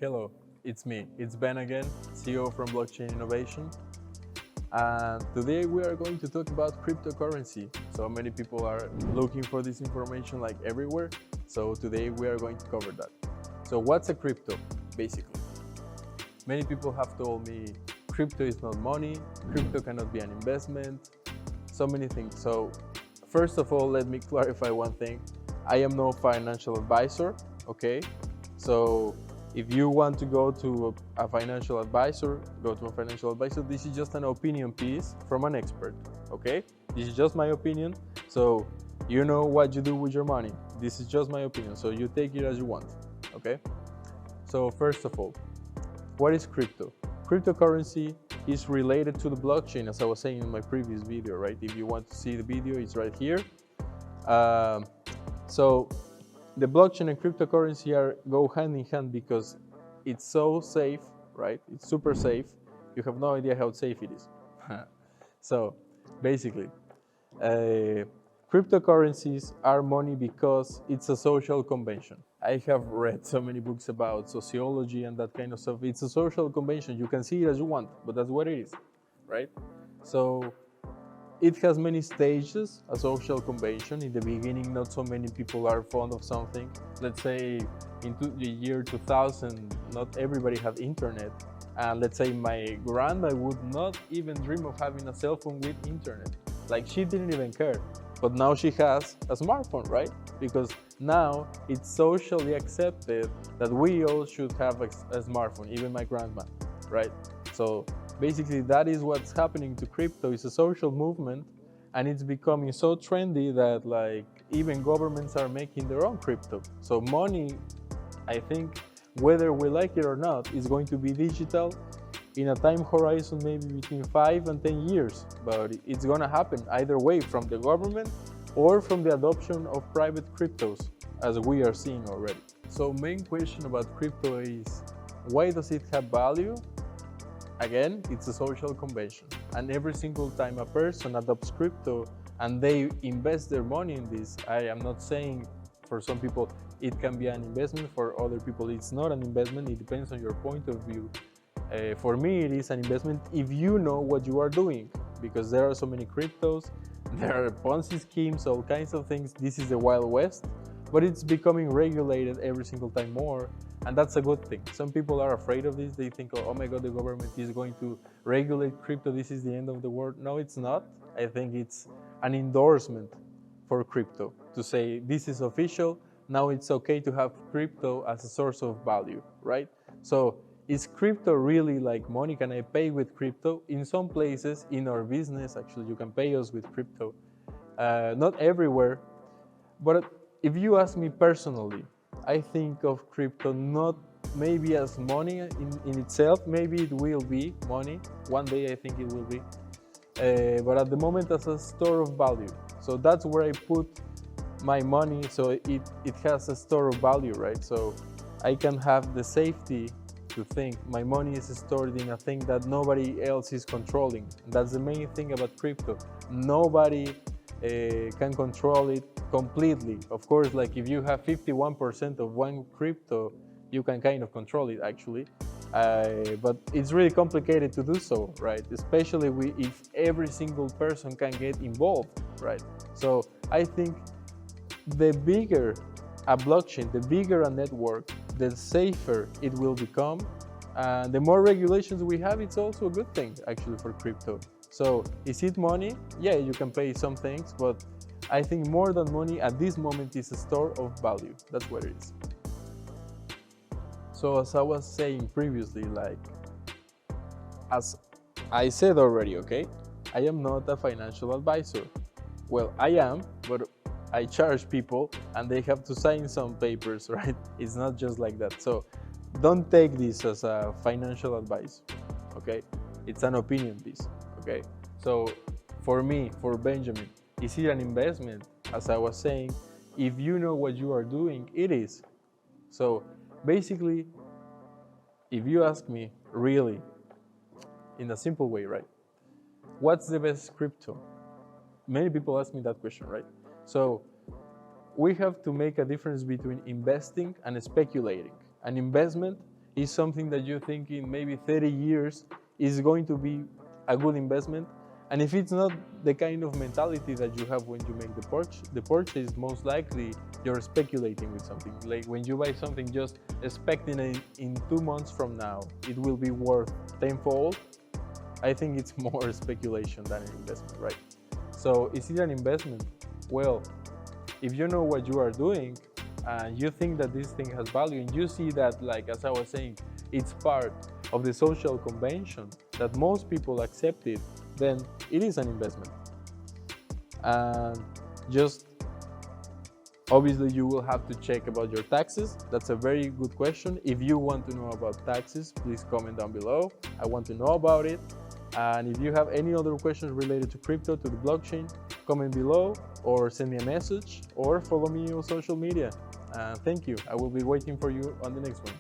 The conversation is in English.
Hello, it's me. It's Ben again, CEO from Blockchain Innovation. And today we are going to talk about cryptocurrency. So many people are looking for this information like everywhere. So today we are going to cover that. So what's a crypto, basically? Many people have told me crypto is not money, crypto cannot be an investment, so many things. So first of all, let me clarify one thing. I am no financial advisor, okay? So if you want to go to a financial advisor, go to a financial advisor. This is just an opinion piece from an expert, okay? This is just my opinion. So you know what you do with your money. This is just my opinion. So you take it as you want, okay? So first of all, what is crypto? Cryptocurrency is related to the blockchain, as I was saying in my previous video, right? If you want to see the video, it's right here. So the blockchain and cryptocurrency go hand in hand because it's so safe, right? It's super safe. You have no idea how safe it is. So basically, cryptocurrencies are money because it's a social convention. I have read so many books about sociology and that kind of stuff. It's a social convention. You can see it as you want, but that's what it is, right? So it has many stages, a social convention. In the beginning, not so many people are fond of something. Let's say in the year 2000, not everybody had internet. And let's say my grandma would not even dream of having a cell phone with internet. Like, she didn't even care. But now she has a smartphone, right? Because now it's socially accepted that we all should have a smartphone, even my grandma, right? So basically, that is what's happening to crypto. It's a social movement, and it's becoming so trendy that like even governments are making their own crypto. So money, I think, whether we like it or not, is going to be digital in a time horizon maybe between 5 and 10 years. But it's going to happen either way, from the government or from the adoption of private cryptos, as we are seeing already. So main question about crypto is, why does it have value? Again, it's a social convention, and every single time a person adopts crypto and they invest their money in this, I am not saying for some people it can be an investment, for other people it's not an investment, it depends on your point of view. For me, it is an investment if you know what you are doing, because there are so many cryptos, there are Ponzi schemes, all kinds of things. This is the Wild West, but it's becoming regulated every single time more. And that's a good thing. Some people are afraid of this. They think, oh my God, the government is going to regulate crypto. This is the end of the world. No, it's not. I think it's an endorsement for crypto to say this is official. Now it's okay to have crypto as a source of value, right? So is crypto really like money? Can I pay with crypto? In some places in our business, actually, you can pay us with crypto. Not everywhere, but if you ask me personally, I think of crypto not maybe as money in itself. Maybe it will be money. One day I think it will be. But at the moment, as a store of value. So that's where I put my money. So it has a store of value, right? So I can have the safety to think my money is stored in a thing that nobody else is controlling. That's the main thing about crypto. Nobody can control it completely. Of course, like if you have 51% of one crypto, you can kind of control it actually. But it's really complicated to do so, right? Especially if every single person can get involved, right? So I think the bigger a blockchain, the bigger a network, the safer it will become. And the more regulations we have, it's also a good thing actually for crypto. So is it money? Yeah, you can pay some things, but I think more than money at this moment is a store of value. That's what it is. So as I was saying previously, like, as I said already, okay, I am not a financial advisor. Well, I am, but I charge people and they have to sign some papers, right? It's not just like that. So don't take this as a financial advice, okay? It's an opinion piece, okay? So for me, for Benjamin, is it an investment? As I was saying, if you know what you are doing, it is. So basically, if you ask me really, in a simple way, right? What's the best crypto? Many people ask me that question, right? So we have to make a difference between investing and speculating. An investment is something that you think in maybe 30 years is going to be a good investment. And if it's not the kind of mentality that you have when you make the purchase, most likely you're speculating with something. Like when you buy something just expecting it in 2 months from now, it will be worth tenfold. I think it's more speculation than an investment, right? So is it an investment? Well, if you know what you are doing and you think that this thing has value and you see that, like as I was saying, it's part of the social convention that most people accept it, then it is an investment. And just obviously you will have to check about your taxes. That's a very good question. If you want to know about taxes, please comment down below. I want to know about it. And if you have any other questions related to crypto, to the blockchain, comment below or send me a message or follow me on social media. Thank you. I will be waiting for you on the next one.